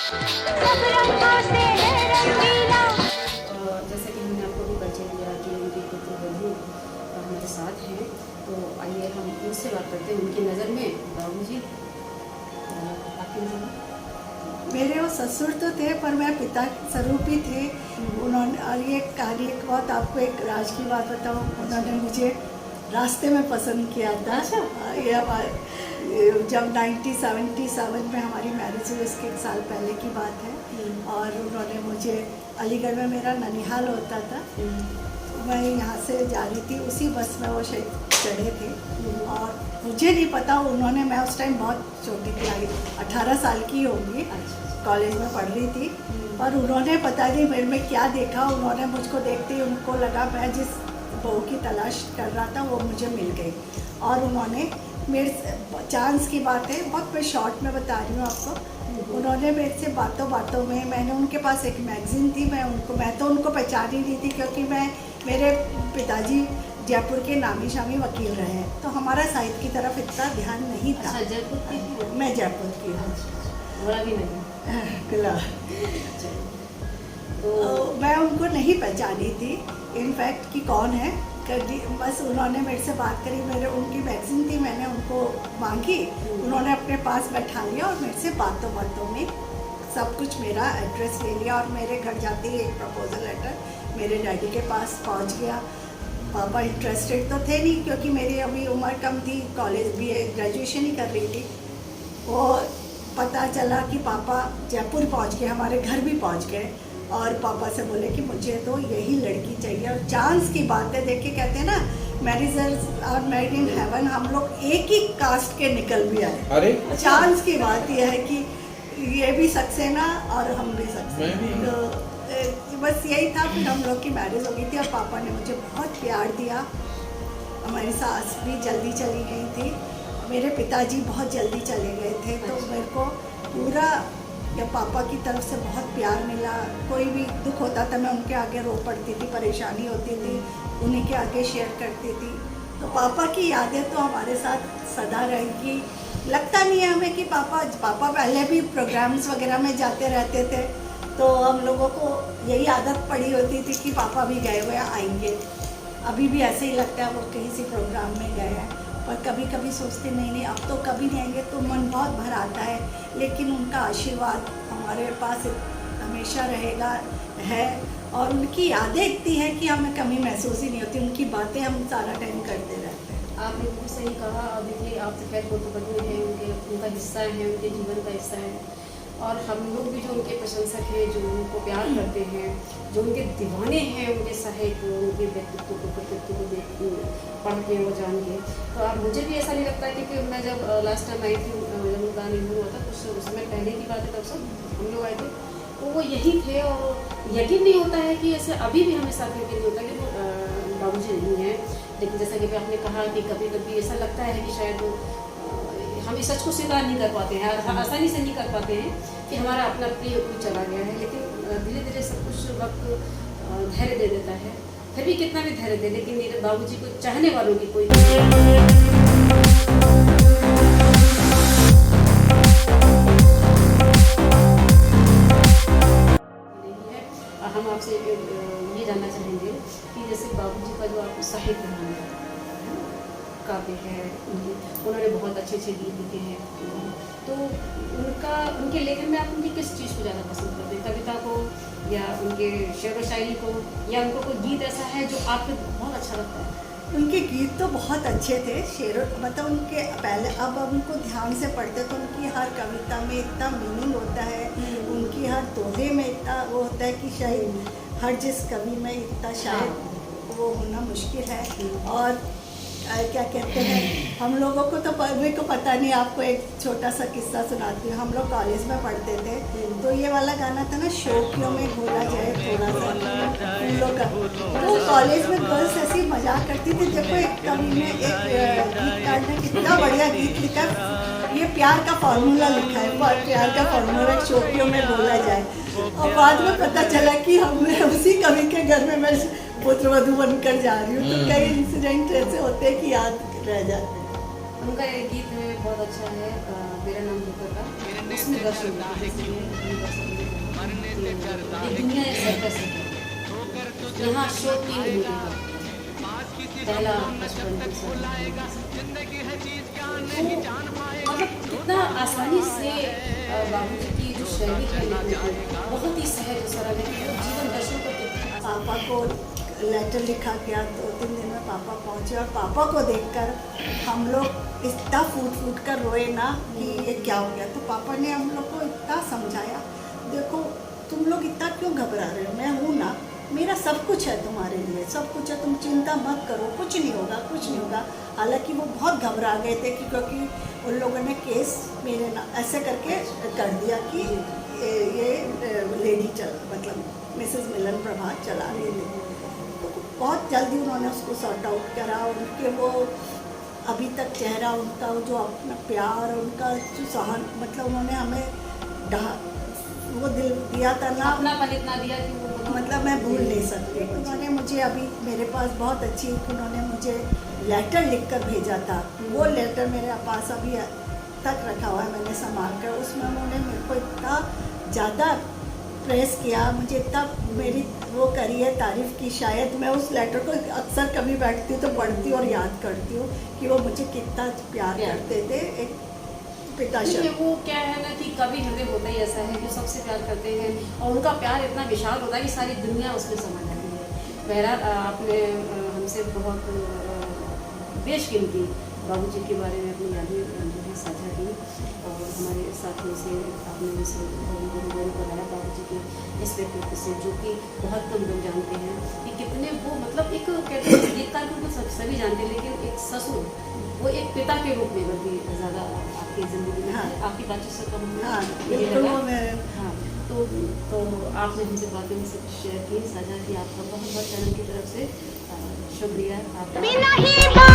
सब रंगों से है रंगीला। जैसा कि हमने आपको भी परिचय दिया कि उनके पुत्रवधू हमारे साथ हैं, तो आइए हम उनसे बात करते हैं। उनकी नज़र में बाबूजी आपकी नज़र में? मेरे वो ससुर तो थे पर मैं पिता स्वरूप ही थे उन्होंने। और ये कार्य एक बात आपको एक राज की बात बताऊँ, उन्होंने मुझे रास्ते में पसंद किया था। अच्छा। ये जब 1977 में हमारी मैरिज हुई, उसके 1 साल पहले की बात है। और उन्होंने मुझे अलीगढ़ में मेरा ननिहाल होता था, मैं यहाँ से जा रही थी, उसी बस में वो चढ़े थे। और मुझे नहीं पता उन्होंने, मैं उस टाइम बहुत छोटी थी, 18 साल की होंगी, कॉलेज में पढ़ रही थी। और उन्होंने पता नहीं मेरे में क्या देखा, उन्होंने मुझको देखते ही उनको लगा मैं जिस बहू की तलाश कर रहा था वो मुझे मिल गई। और उन्होंने मेरे से, चांस की बात है, बहुत मैं शॉर्ट में बता रही हूँ आपको, उन्होंने मेरे से बातों बातों में, मैंने उनके पास एक मैगज़ीन थी, मैं तो उनको पहचान ही नहीं थी क्योंकि मेरे पिताजी जयपुर के नामी शामी वकील रहे हैं, तो हमारा साहित्य की तरफ इतना ध्यान नहीं था। अच्छा, जयपुर की? मैं जयपुर की हूँ। बड़ा भी नहीं। तो मैं उनको नहीं पहचानी थी इनफैक्ट कि कौन है, बस उन्होंने मेरे से बात करी, उनकी मैगज़ीन थी, मैंने उनको मांगी, उन्होंने अपने पास बैठा लिया और मेरे से बातों बातों में सब कुछ मेरा एड्रेस ले लिया। और मेरे घर जाते ही एक प्रपोजल लेटर मेरे डैडी के पास पहुंच गया। पापा इंटरेस्टेड तो थे नहीं क्योंकि मेरी अभी उम्र कम थी, कॉलेज भी ग्रेजुएशन ही कर रही थी। वो पता चला कि पापा जयपुर पहुंच गए, हमारे घर भी पहुंच गए और पापा से बोले कि मुझे तो यही लड़की चाहिए। और चांस की बात है, देखिए कहते हैं ना, marriages are made in heaven, हम लोग एक ही कास्ट के निकल भी आए। अरे चांस की बात यह है कि ये भी सक्सेना और हम भी सक्सेना, तो बस यही था। फिर हम लोग की मैरिज हो गई थी और पापा ने मुझे बहुत प्यार दिया। हमारी सास भी जल्दी चली गई थी, मेरे पिताजी बहुत जल्दी चले गए थे, तो मेरे को पूरा या पापा की तरफ से बहुत प्यार मिला। कोई भी दुख होता था मैं उनके आगे रो पड़ती थी, परेशानी होती थी उन्हीं के आगे शेयर करती थी। तो पापा की यादें तो हमारे साथ सदा रहेगी। लगता नहीं है हमें कि पापा पहले भी प्रोग्राम्स वगैरह में जाते रहते थे, तो हम लोगों को यही आदत पड़ी होती थी कि पापा भी गए हुए आएंगे। अभी भी ऐसे ही लगता है वो कहीं से प्रोग्राम में गए हैं, और कभी कभी सोचते नहीं अब तो कभी नहीं आएंगे, तो मन बहुत भर आता है। लेकिन उनका आशीर्वाद हमारे पास हमेशा रहेगा है, और उनकी यादें इतनी हैं कि हमें कमी महसूस ही नहीं होती, उनकी बातें हम सारा टाइम करते रहते हैं। आपने बिल्कुल सही कहा। अब देखिए, आप तो खैर पुत्रवधू हैं, उनका हिस्सा है, उनके जीवन का हिस्सा है, और हम लोग भी जो उनके प्रशंसक हैं, जो उनको प्यार करते हैं, जो उनके दीवाने हैं, उनके साहित्य, उनके व्यक्तित्व को, कृतित्व को देख पढ़ के वो जान के, तो अब मुझे भी ऐसा नहीं लगता है। क्योंकि मैं जब लास्ट टाइम आई थी, जब उनका निधन हुआ था, कुछ उसमें पहले की बात है, तब सब हम लोग आए थे, तो वो यही थे। और यकीन नहीं होता है कि ऐसे अभी भी हमें साथ यकीन नहीं होता कि वो बाबूजी नहीं हैं। लेकिन जैसा कि आपने कहा कि कभी कभी ऐसा लगता है कि शायद हम इस सच को स्वीकार नहीं कर पाते हैं, आसानी से नहीं कर पाते हैं कि हमारा अपना प्रिय कोई चला गया है। लेकिन धीरे धीरे सब कुछ वक्त धैर्य दे देता है। फिर भी कितना भी धैर्य दे, लेकिन मेरे बाबूजी को चाहने वालों की कोई हम आपसे ये जानना चाहेंगे कि जैसे बाबूजी का जो आप साहित्य है, काव्य है, उन्होंने बहुत अच्छे अच्छे गीत लिखे हैं, तो उनके लेखन में आप उनकी किस चीज़ को ज़्यादा पसंद करते हैं? कविता को, या उनके शेर व शायरी को, या उनको कोई गीत ऐसा है जो आपको बहुत अच्छा लगता है? उनके गीत तो बहुत अच्छे थे, मतलब उनके पहले, अब उनको ध्यान से पढ़ते तो उनकी हर कविता में इतना मीनिंग होता है, उनकी हर दोहे में इतना वो होता है कि शायद हर जिस कवि में इतना शायद वो होना मुश्किल है। और क्या कहते हैं, हम लोगों को तो मेरे को पता नहीं, आपको एक छोटा सा किस्सा सुनाती हूँ। हम लोग कॉलेज में पढ़ते थे, तो ये वाला गाना था ना, शोकियों में घोला जाए थोड़ा सा फूलों का, तो कॉलेज में गर्ल्स ऐसी मजाक करती थी। देखो एक कवि ने, एक गीतकार ने कितना बढ़िया गीत लिखा, ये प्यार का फॉर्मूला लिखा है, प्यार का फॉर्मूला शोकियों में घोला जाए। और बाद में पता चला कि हमने उसी कवि के घर में मैं पुत्रवधू बनकर जा रही हूँ। तो कई इंसिडेंट ऐसे होते हैं कि याद रह जाते हैं। उनका एक गीत है बहुत अच्छा है, मेरा नाम रूपका, उसमें दर्शन दुनिया एक सर्कस है, यहाँ शो 3 घंटे का, पहला 55 मतलब कितना आसानी से बाबूजी की जो शैली है बहुत ही सहज सरल है, जीवन दर्शन करते। पापा को लेटर लिखा गया, 2-3 दिन में पापा पहुँचे और पापा को देखकर हम लोग इतना फूट कर रोए ना कि ये क्या हो गया। तो पापा ने हम लोग को इतना समझाया, देखो तुम लोग इतना क्यों घबरा रहे हो, मैं हूँ ना, मेरा सब कुछ है तुम्हारे लिए, सब कुछ है, तुम चिंता मत करो, कुछ नहीं होगा, कुछ नहीं होगा। हालांकि वो बहुत घबरा गए थे कि क्योंकि उन लोगों ने केस मेरे ना ऐसे करके कर दिया कि ये लेडी मतलब मिसेस मिलन प्रभात चला रही थी। तो बहुत जल्दी उन्होंने उसको सॉर्ट आउट करा। उनके वो अभी तक चेहरा उनका जो अपना प्यार, उनका जो सहन, मतलब उन्होंने हमें वो दिल दिया था ना, अपनापन इतना दिया कि वो मतलब मैं भूल नहीं सकती। उन्होंने मुझे अभी मेरे पास बहुत अच्छी, उन्होंने मुझे लेटर लिखकर भेजा था, वो लेटर मेरे पास अभी तक रखा हुआ है, मैंने संभाल कर। उसमें उन्होंने मेरे को इतना ज़्यादा प्रेस किया, मुझे इतना मेरी वो करी है तारीफ़ की। शायद मैं उस लेटर को अक्सर कभी बैठती हूँ तो पढ़ती हूँ और याद करती हूँ कि वो मुझे कितना प्यार करते थे, एक पिताश्री। वो क्या है ना कि कभी हृदय होता ही ऐसा है कि सबसे प्यार करते हैं और उनका प्यार इतना विशाल होता है कि सारी दुनिया उसमें समा जाती है। बहरहाल आपने हमसे बहुत बेशकीमती बाबूजी के बारे में अपनी यादें जो है साझा की और हमारे साथियों से आपने उनसे बताया बाबूजी के इस व्यक्तित्व से, जो कि बहुत कम लोग जानते हैं कि कितने वो मतलब एक कहते हैं एक तार को सभी जानते हैं, लेकिन एक ससुर वो एक पिता के रूप में बल्कि ज़्यादा आपकी ज़िंदगी में। हाँ, आपकी बातचीत से कम हाँ, हाँ, तो आपने हमसे बातें मुझसे शेयर की, साझा की, आपका बहुत बहुत चैनल की तरफ से शुक्रिया। आपका